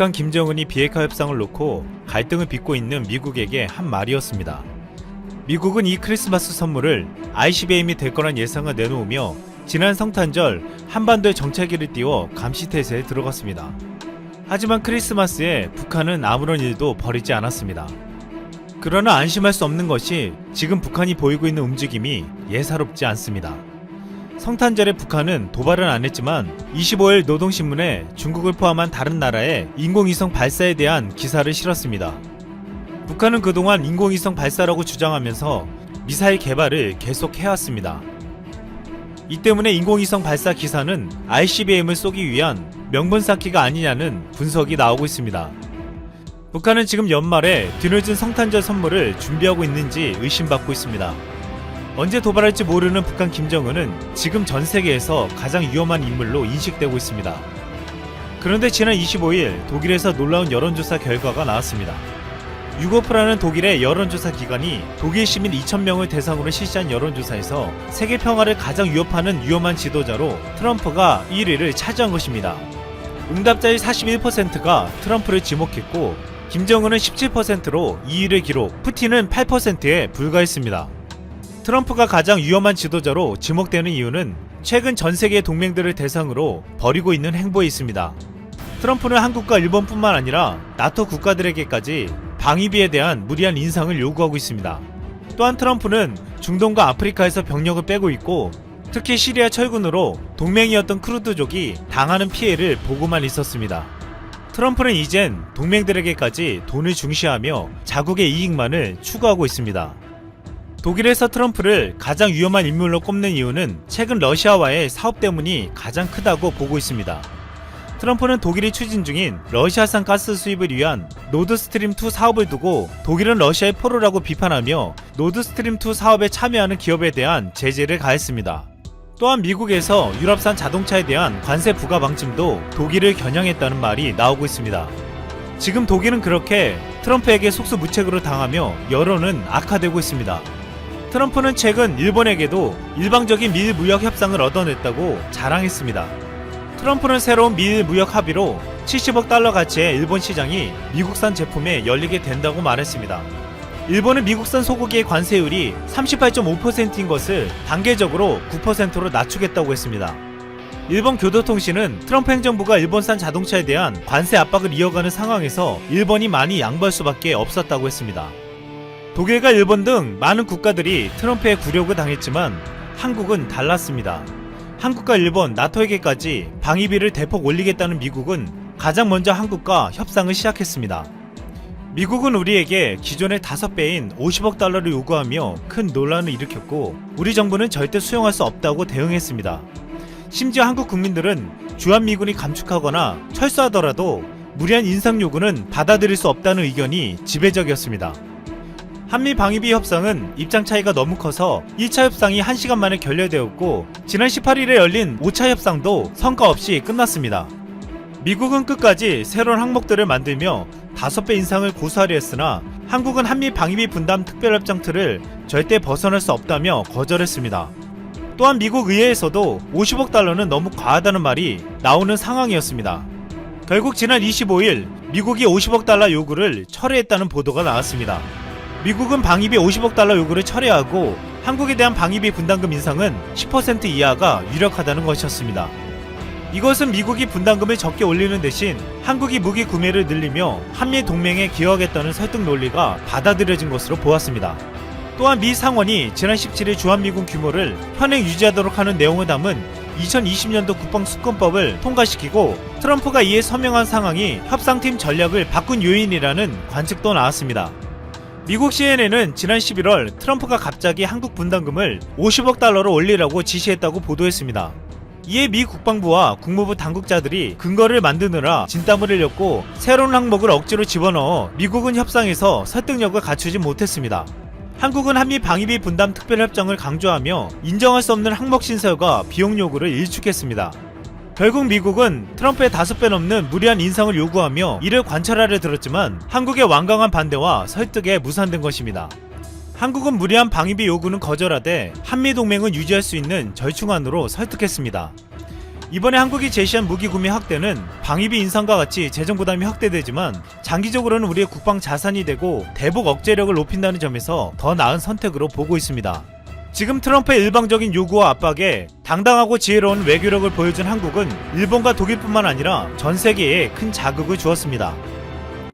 북한 김정은이 비핵화 협상을 놓고 갈등을 빚고 있는 미국에게 한 말이었습니다. 미국은 이 크리스마스 선물을 ICBM이 될 거란 예상을 내놓으며 지난 성탄절 한반도의 정찰기를 띄워 감시태세에 들어갔습니다. 하지만 크리스마스에 북한은 아무런 일도 벌이지 않았습니다. 그러나 안심할 수 없는 것이 지금 북한이 보이고 있는 움직임이 예사롭지 않습니다. 성탄절에 북한은 도발은 안 했지만 25일 노동신문에 중국을 포함한 다른 나라의 인공위성 발사에 대한 기사를 실었습니다. 북한은 그동안 인공위성 발사라고 주장하면서 미사일 개발을 계속 해왔습니다. 이 때문에 인공위성 발사 기사는 ICBM을 쏘기 위한 명분 쌓기가 아니냐는 분석이 나오고 있습니다. 북한은 지금 연말에 뒤늦은 성탄절 선물을 준비하고 있는지 의심받고 있습니다. 언제 도발할지 모르는 북한 김정은은 지금 전 세계에서 가장 위험한 인물로 인식되고 있습니다. 그런데 지난 25일 독일에서 놀라운 여론조사 결과가 나왔습니다. 유고프라는 독일의 여론조사 기관이 독일 시민 2,000명을 대상으로 실시한 여론조사에서 세계 평화를 가장 위협하는 위험한 지도자로 트럼프가 1위를 차지한 것입니다. 응답자의 41%가 트럼프를 지목했고 김정은은 17%로 2위를 기록, 푸틴은 8%에 불과했습니다. 트럼프가 가장 위험한 지도자로 지목되는 이유는 최근 전 세계의 동맹들을 대상으로 벌이고 있는 행보에 있습니다. 트럼프는 한국과 일본뿐만 아니라 나토 국가들에게까지 방위비에 대한 무리한 인상을 요구하고 있습니다. 또한 트럼프는 중동과 아프리카에서 병력을 빼고 있고 특히 시리아 철군으로 동맹이었던 쿠르드족이 당하는 피해를 보고만 있었습니다. 트럼프는 이젠 동맹들에게까지 돈을 중시하며 자국의 이익만을 추구하고 있습니다. 독일에서 트럼프를 가장 위험한 인물로 꼽는 이유는 최근 러시아와의 사업 때문이 가장 크다고 보고 있습니다. 트럼프는 독일이 추진 중인 러시아산 가스 수입을 위한 노드스트림2 사업을 두고 독일은 러시아의 포로라고 비판하며 노드스트림2 사업에 참여하는 기업에 대한 제재를 가했습니다. 또한 미국에서 유럽산 자동차에 대한 관세 부과 방침도 독일을 겨냥했다는 말이 나오고 있습니다. 지금 독일은 그렇게 트럼프에게 속수무책으로 당하며 여론은 악화되고 있습니다. 트럼프는 최근 일본에게도 일방적인 미일 무역 협상을 얻어냈다고 자랑했습니다. 트럼프는 새로운 미일 무역 합의로 70억 달러 가치의 일본 시장이 미국산 제품에 열리게 된다고 말했습니다. 일본은 미국산 소고기의 관세율이 38.5%인 것을 단계적으로 9%로 낮추겠다고 했습니다. 일본 교도통신은 트럼프 행정부가 일본산 자동차에 대한 관세 압박을 이어가는 상황에서 일본이 많이 양보할 수밖에 없었다고 했습니다. 독일과 일본 등 많은 국가들이 트럼프의 굴욕을 당했지만 한국은 달랐습니다. 한국과 일본, 나토에게까지 방위비를 대폭 올리겠다는 미국은 가장 먼저 한국과 협상을 시작했습니다. 미국은 우리에게 기존의 5배인 50억 달러를 요구하며 큰 논란을 일으켰고 우리 정부는 절대 수용할 수 없다고 대응했습니다. 심지어 한국 국민들은 주한미군이 감축하거나 철수하더라도 무리한 인상 요구는 받아들일 수 없다는 의견이 지배적이었습니다. 한미 방위비 협상은 입장 차이가 너무 커서 1차 협상이 1시간 만에 결렬되었고 지난 18일에 열린 5차 협상도 성과 없이 끝났습니다. 미국은 끝까지 새로운 항목들을 만들며 5배 인상을 고수하려 했으나 한국은 한미 방위비 분담 특별협정 틀을 절대 벗어날 수 없다며 거절했습니다. 또한 미국 의회에서도 50억 달러는 너무 과하다는 말이 나오는 상황이었습니다. 결국 지난 25일 미국이 50억 달러 요구를 철회했다는 보도가 나왔습니다. 미국은 방위비 50억 달러 요구를 철회하고 한국에 대한 방위비 분담금 인상은 10% 이하가 유력하다는 것이었습니다. 이것은 미국이 분담금을 적게 올리는 대신 한국이 무기 구매를 늘리며 한미 동맹에 기여하겠다는 설득 논리가 받아들여진 것으로 보았습니다. 또한 미 상원이 지난 17일 주한미군 규모를 현행 유지하도록 하는 내용을 담은 2020년도 국방수권법을 통과시키고 트럼프가 이에 서명한 상황이 협상팀 전략을 바꾼 요인이라는 관측도 나왔습니다. 미국 CNN은 지난 11월 트럼프가 갑자기 한국 분담금을 50억 달러로 올리라고 지시했다고 보도했습니다. 이에 미 국방부와 국무부 당국자들이 근거를 만드느라 진땀을 흘렸고 새로운 항목을 억지로 집어넣어 미국은 협상에서 설득력을 갖추지 못했습니다. 한국은 한미 방위비 분담 특별협정을 강조하며 인정할 수 없는 항목 신설과 비용 요구를 일축했습니다. 결국 미국은 트럼프의 5배 넘는 무리한 인상을 요구하며 이를 관철하려 들었지만 한국의 완강한 반대와 설득에 무산된 것입니다. 한국은 무리한 방위비 요구는 거절하되 한미동맹은 유지할 수 있는 절충안으로 설득했습니다. 이번에 한국이 제시한 무기 구매 확대는 방위비 인상과 같이 재정 부담이 확대되지만 장기적으로는 우리의 국방 자산이 되고 대북 억제력을 높인다는 점에서 더 나은 선택으로 보고 있습니다. 지금 트럼프의 일방적인 요구와 압박에 당당하고 지혜로운 외교력을 보여준 한국은 일본과 독일뿐만 아니라 전 세계에 큰 자극을 주었습니다.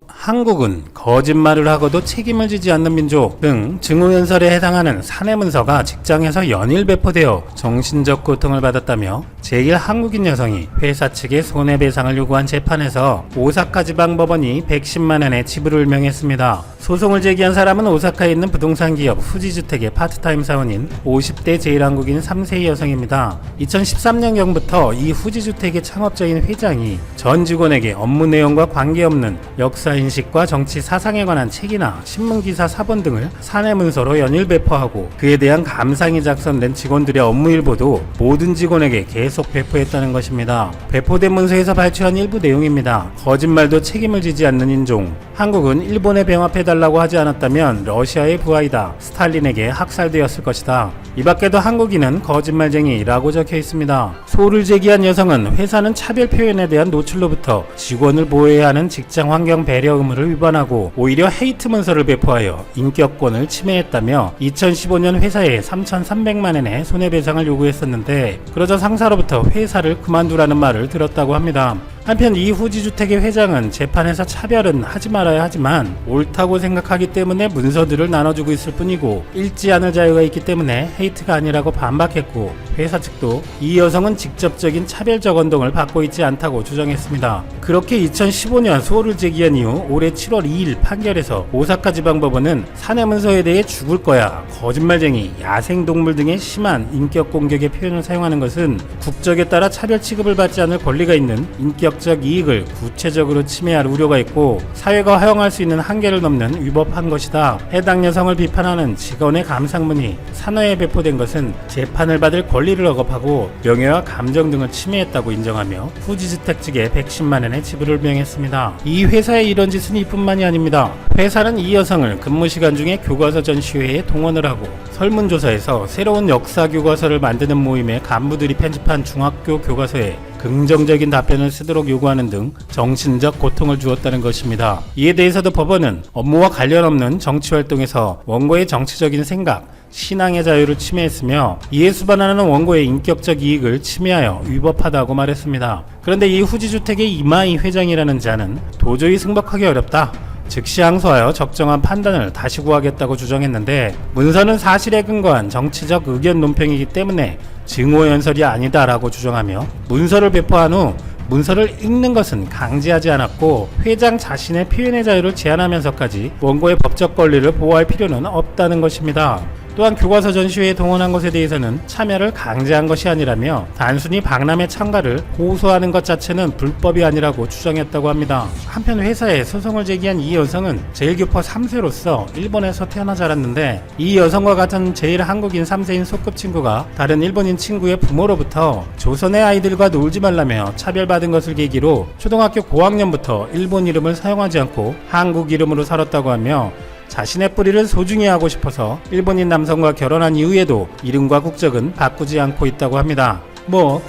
한국은 거짓말을 하고도 책임을 지지 않는 민족 등 증오연설에 해당하는 사내문서가 직장에서 연일 배포되어 정신적 고통을 받았다며 제1한국인 여성이 회사 측에 손해배상을 요구한 재판에서 오사카 지방법원이 110만 원의 지불을 명했습니다. 소송을 제기한 사람은 오사카에 있는 부동산 기업 후지주택의 파트타임 사원인 50대 제1한국인 3세의 여성입니다. 2013년경부터 이 후지주택의 창업자인 회장이 전 직원에게 업무 내용과 관계없는 역사인식과 정치 사상에 관한 책이나 신문기사 사본 등을 사내문서로 연일 배포하고 그에 대한 감상이 작성된 직원들의 업무일보도 모든 직원에게 계속 배포했다는 것입니다. 배포된 문서에서 발췌한 일부 내용입니다. 거짓말도 책임을 지지 않는 인종. 한국은 일본에 병합해달라고 하지 않았다면 러시아의 부하이다. 스탈린에게 학살되었을 것이다. 이 밖에도 한국인은 거짓말쟁이라고 적혀 있습니다. 소를 제기한 여성은 회사는 차별 표현에 대한 노출로부터 직원을 보호해야 하는 직장 환경 배려 의무를 위반하고 오히려 헤이트 문서를 배포하여 인격권을 침해했다며 2015년 회사에 3,300만 원의 손해배상을 요구했었는데 그러자 상사로부터 회사를 그만두라는 말을 들었다고 합니다. 한편 이 후지주택의 회장은 재판에서 차별은 하지 말아야 하지만 옳다고 생각하기 때문에 문서들을 나눠주고 있을 뿐이고 읽지 않을 자유가 있기 때문에 헤이트가 아니라고 반박했고 회사 측도 이 여성은 직접적인 차별적 언동을 받고 있지 않다고 주장했습니다. 그렇게 2015년 소를 제기한 이후 올해 7월 2일 판결에서 오사카 지방법원은 사내문서에 대해 죽을 거야, 거짓말쟁이, 야생동물 등의 심한 인격 공격의 표현을 사용하는 것은 국적에 따라 차별 취급을 받지 않을 권리가 있는 인격적 이익을 구체적으로 침해할 우려가 있고 사회가 허용할 수 있는 한계를 넘는 위법한 것이다. 해당 여성을 비판하는 직원의 감상문이 산하에 배포된 것은 재판을 받을 권리를 억압하고 명예와 감정 등을 침해했다고 인정하며 후지주택 측에 110만 원의 지불을 명했습니다. 이 회사의 이런 짓은 이뿐만이 아닙니다. 회사는 이 여성을 근무시간 중에 교과서 전시회에 동원을 하고 설문조사에서 새로운 역사 교과서를 만드는 모임의 간부들이 편집한 중학교 교과서에 긍정적인 답변을 쓰도록 요구하는 등 정신적 고통을 주었다는 것입니다. 이에 대해서도 법원은 업무와 관련 없는 정치활동에서 원고의 정치적인 생각, 신앙의 자유를 침해했으며 이에 수반하는 원고의 인격적 이익을 침해하여 위법하다고 말했습니다. 그런데 이 후지주택의 이마이 회장이라는 자는 도저히 승복하기 어렵다. 즉시 항소하여 적정한 판단을 다시 구하겠다고 주장했는데 문서는 사실에 근거한 정치적 의견 논평이기 때문에 증오연설이 아니다라고 주장하며 문서를 배포한 후 문서를 읽는 것은 강제하지 않았고 회장 자신의 표현의 자유를 제한하면서까지 원고의 법적 권리를 보호할 필요는 없다는 것입니다. 또한 교과서 전시회에 동원한 것에 대해서는 참여를 강제한 것이 아니라며 단순히 박람회 참가를 고소하는 것 자체는 불법이 아니라고 주장했다고 합니다. 한편 회사에 소송을 제기한 이 여성은 제1교포 3세로서 일본에서 태어나 자랐는데 이 여성과 같은 제1한국인 3세인 소꿉친구가 다른 일본인 친구의 부모로부터 조선의 아이들과 놀지 말라며 차별받은 것을 계기로 초등학교 고학년부터 일본 이름을 사용하지 않고 한국 이름으로 살았다고 하며 자신의 뿌리를 소중히 하고 싶어서 일본인 남성과 결혼한 이후에도 이름과 국적은 바꾸지 않고 있다고 합니다.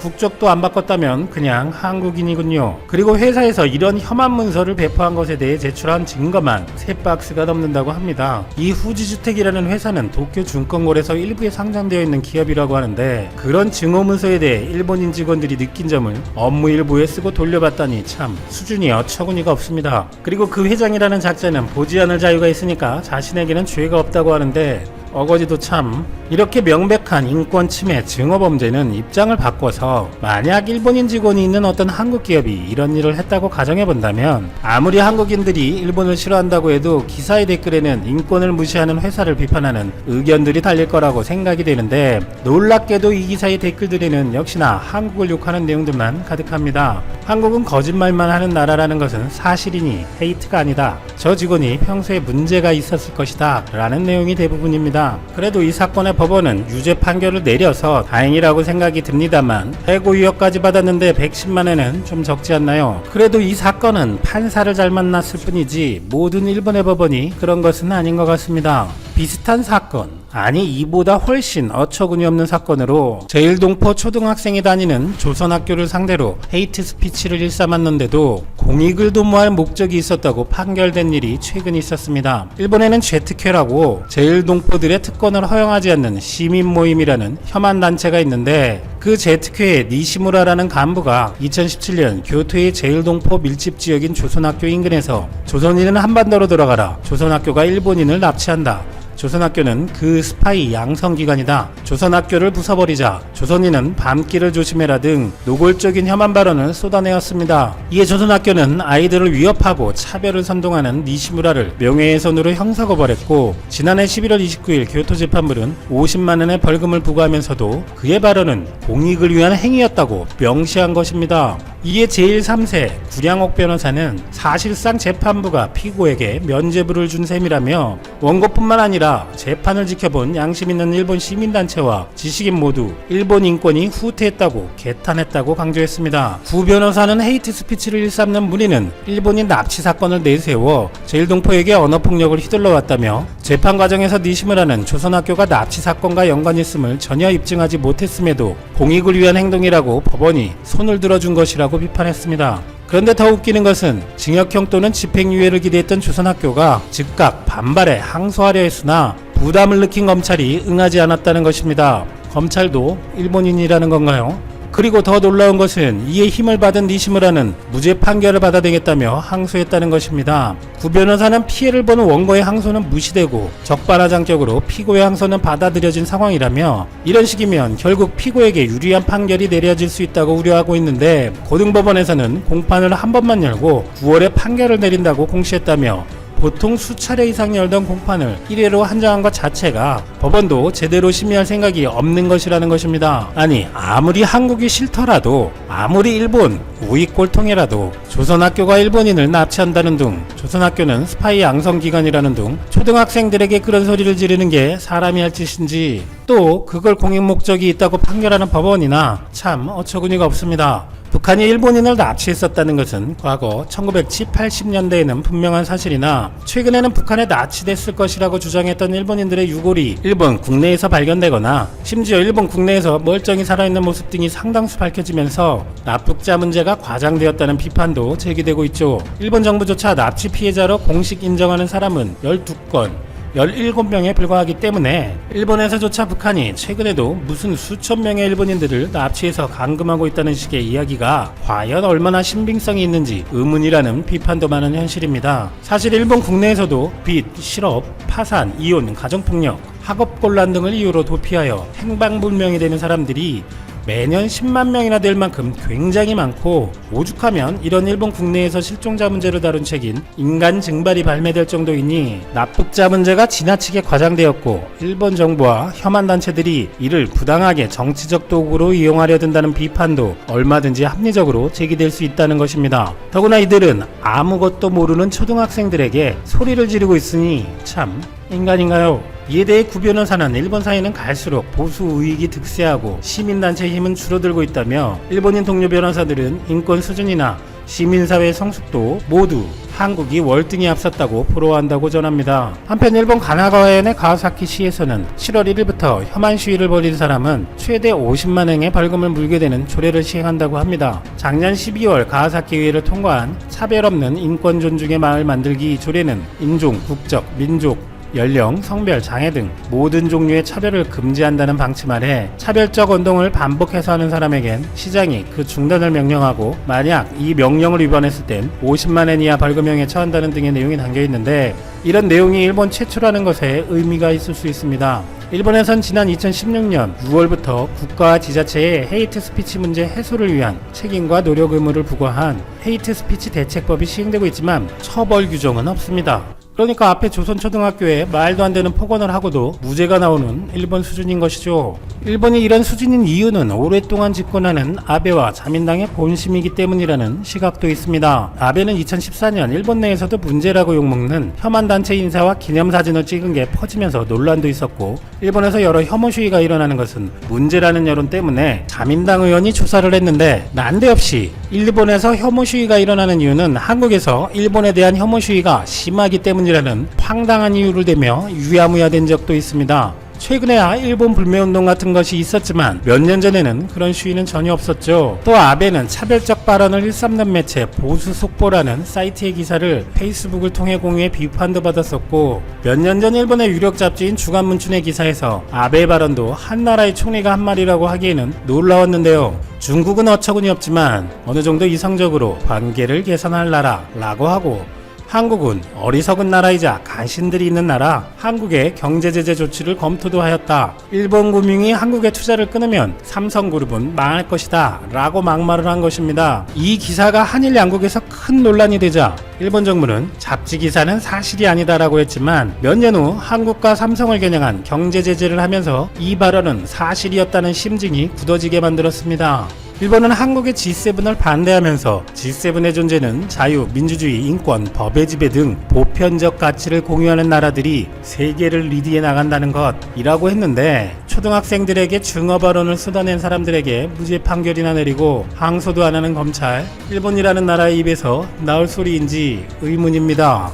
국적도 안 바꿨다면 그냥 한국인이군요. 그리고 회사에서 이런 혐한 문서를 배포한 것에 대해 제출한 증거만 3박스가 넘는다고 합니다. 이 후지주택이라는 회사는 도쿄 증권거래소 일부에 상장되어 있는 기업이라고 하는데 그런 증오 문서에 대해 일본인 직원들이 느낀 점을 업무 일부에 쓰고 돌려받다니 참 수준이 어처구니가 없습니다. 그리고 그 회장이라는 작자는 보지 않을 자유가 있으니까 자신에게는 죄가 없다고 하는데 어거지도 참. 이렇게 명백한 인권 침해 증오 범죄는 입장을 바꿔서 만약 일본인 직원이 있는 어떤 한국 기업이 이런 일을 했다고 가정해 본다면 아무리 한국인들이 일본을 싫어한다고 해도 기사의 댓글에는 인권을 무시하는 회사를 비판하는 의견들이 달릴 거라고 생각이 되는데 놀랍게도 이 기사의 댓글들에는 역시나 한국을 욕하는 내용들만 가득합니다. 한국은 거짓말만 하는 나라라는 것은 사실이니 헤이트가 아니다. 저 직원이 평소에 문제가 있었을 것이다 라는 내용이 대부분입니다. 그래도 이 사건의 법원은 유죄 판결을 내려서 다행이라고 생각이 듭니다만 해고유역까지 받았는데 110만 원은 좀 적지 않나요? 그래도 이 사건은 판사를 잘 만났을 뿐이지 모든 일본의 법원이 그런 것은 아닌 것 같습니다. 비슷한 사건, 아니 이보다 훨씬 어처구니 없는 사건으로 제일동포 초등학생이 다니는 조선학교를 상대로 헤이트 스피치를 일삼았는데도 공익을 도모할 목적이 있었다고 판결된 일이 최근 있었습니다. 일본에는 제특회라고 제일동포들의 특권을 허용하지 않는 시민 모임이라는 혐한 단체가 있는데, 그 제특회의 니시무라라는 간부가 2017년 교토의 제일동포 밀집 지역인 조선학교 인근에서 조선인은 한반도로 돌아가라, 조선학교가 일본인을 납치한다, 조선학교는 그 스파이 양성기관이다, 조선학교를 부숴버리자, 조선인은 밤길을 조심해라 등 노골적인 혐한 발언을 쏟아내었습니다. 이에 조선학교는 아이들을 위협하고 차별을 선동하는 니시무라를 명예훼손으로 형사고발했고, 지난해 11월 29일 교토재판부는 50만원의 벌금을 부과하면서도 그의 발언은 공익을 위한 행위였다고 명시한 것입니다. 이에 제1, 3세 구량옥 변호사는 사실상 재판부가 피고에게 면죄부를 준 셈이라며 원고뿐만 아니라 재판을 지켜본 양심 있는 일본 시민단체와 지식인 모두 일본 인권이 후퇴했다고 개탄했다고 강조했습니다. 구 변호사는 헤이트 스피치를 일삼는 무리는 일본인 납치 사건을 내세워 제일동포에게 언어폭력을 휘둘러왔다며, 재판 과정에서 니시무라는 조선학교가 납치 사건과 연관이 있음을 전혀 입증하지 못했음에도 공익을 위한 행동이라고 법원이 손을 들어준 것이라고 비판했습니다. 그런데 더 웃기는 것은 징역형 또는 집행유예를 기대했던 조선학교가 즉각 반발에 항소하려 했으나 부담을 느낀 검찰이 응하지 않았다는 것입니다. 검찰도 일본인이라는 건가요? 그리고 더 놀라운 것은 이에 힘을 받은 니시무라는 무죄 판결을 받아내겠다며 항소했다는 것입니다. 구 변호사는 피해를 보는 원고의 항소는 무시되고 적반하장적으로 피고의 항소는 받아들여진 상황이라며, 이런 식이면 결국 피고에게 유리한 판결이 내려질 수 있다고 우려하고 있는데, 고등법원에서는 공판을 한 번만 열고 9월에 판결을 내린다고 공시했다며, 보통 수차례 이상 열던 공판을 1회로 한정한 것 자체가 법원도 제대로 심의할 생각이 없는 것이라는 것입니다. 아니, 아무리 한국이 싫더라도, 아무리 일본 우익 꼴통이라도 조선학교가 일본인을 납치한다는 등, 조선학교는 스파이 양성기관이라는 등 초등학생들에게 그런 소리를 지르는 게 사람이 할 짓인지, 또 그걸 공익 목적이 있다고 판결하는 법원이나 참 어처구니가 없습니다. 북한이 일본인을 납치했었다는 것은 과거 1970, 80년대에는 분명한 사실이나, 최근에는 북한에 납치됐을 것이라고 주장했던 일본인들의 유골이 일본 국내에서 발견되거나 심지어 일본 국내에서 멀쩡히 살아있는 모습 등이 상당수 밝혀지면서 납북자 문제가 과장되었다는 비판도 제기되고 있죠. 일본 정부조차 납치 피해자로 공식 인정하는 사람은 12건, 17명에 불과하기 때문에 일본에서조차 북한이 최근에도 무슨 수천 명의 일본인들을 납치해서 감금하고 있다는 식의 이야기가 과연 얼마나 신빙성이 있는지 의문이라는 비판도 많은 현실입니다. 사실 일본 국내에서도 빚, 실업, 파산, 이혼, 가정폭력, 학업곤란 등을 이유로 도피하여 행방불명이 되는 사람들이 매년 10만 명이나 될 만큼 굉장히 많고, 오죽하면 이런 일본 국내에서 실종자 문제를 다룬 책인 인간 증발이 발매될 정도이니 납북자 문제가 지나치게 과장되었고, 일본 정부와 혐한 단체들이 이를 부당하게 정치적 도구로 이용하려 든다는 비판도 얼마든지 합리적으로 제기될 수 있다는 것입니다. 더구나 이들은 아무것도 모르는 초등학생들에게 소리를 지르고 있으니 참 인간인가요? 이에 대해 구 변호사는 일본 사회는 갈수록 보수 우익이 득세하고 시민단체의 힘은 줄어들고 있다며, 일본인 동료 변호사들은 인권 수준이나 시민사회의 성숙도 모두 한국이 월등히 앞섰다고 부러워한다고 전합니다. 한편 일본 가나가와현의 가와사키 시에서는 7월 1일부터 혐한 시위를 벌인 사람은 최대 50만엔의 벌금을 물게 되는 조례를 시행한다고 합니다. 작년 12월 가와사키 의회를 통과한 차별 없는 인권 존중의 마을 만들기 조례는 인종, 국적, 민족, 연령, 성별, 장애 등 모든 종류의 차별을 금지한다는 방침 아래 차별적 운동을 반복해서 하는 사람에겐 시장이 그 중단을 명령하고, 만약 이 명령을 위반했을 땐 50만엔 이하 벌금형에 처한다는 등의 내용이 담겨있는데, 이런 내용이 일본 최초라는 것에 의미가 있을 수 있습니다. 일본에선 지난 2016년 6월부터 국가와 지자체에 헤이트 스피치 문제 해소를 위한 책임과 노력 의무를 부과한 헤이트 스피치 대책법이 시행되고 있지만 처벌 규정은 없습니다. 그러니까 앞에 조선초등학교에 말도 안 되는 폭언을 하고도 무죄가 나오는 일본 수준인 것이죠. 일본이 이런 수준인 이유는 오랫동안 집권하는 아베와 자민당의 본심이기 때문이라는 시각도 있습니다. 아베는 2014년 일본 내에서도 문제라고 욕먹는 혐한 단체 인사와 기념사진을 찍은 게 퍼지면서 논란도 있었고, 일본에서 여러 혐오 시위가 일어나는 것은 문제라는 여론 때문에 자민당 의원이 조사를 했는데, 난데없이 일본에서 혐오 시위가 일어나는 이유는 한국에서 일본에 대한 혐오 시위가 심하기 때문이라고 일본이라는 황당한 이유를 대며 유야무야된 적도 있습니다. 최근에야 일본 불매운동 같은 것이 있었지만 몇 년 전에는 그런 시위는 전혀 없었죠. 또 아베는 차별적 발언을 일삼는 매체 보수 속보라는 사이트의 기사를 페이스북을 통해 공유해 비판도 받았었고, 몇 년 전 일본의 유력 잡지인 주간문춘의 기사에서 아베의 발언도 한 나라의 총리가 한 말이라고 하기에는 놀라웠는데요. 중국은 어처구니 없지만 어느 정도 이성적으로 관계를 개선할 나라라고 하고, 한국은 어리석은 나라이자 가신들이 있는 나라, 한국의 경제제재 조치를 검토도 하였다. 일본 금융이 한국의 투자를 끊으면 삼성그룹은 망할 것이다 라고 막말을 한 것입니다. 이 기사가 한일 양국에서 큰 논란이 되자 일본 정부는 잡지 기사는 사실이 아니다라고 했지만 몇 년 후 한국과 삼성을 겨냥한 경제제재를 하면서 이 발언은 사실이었다는 심증이 굳어지게 만들었습니다. 일본은 한국의 G7을 반대하면서 G7의 존재는 자유, 민주주의, 인권, 법의 지배 등 보편적 가치를 공유하는 나라들이 세계를 리드해 나간다는 것이라고 했는데, 초등학생들에게 중어 발언을 쏟아낸 사람들에게 무죄 판결이나 내리고 항소도 안 하는 검찰, 일본이라는 나라의 입에서 나올 소리인지 의문입니다.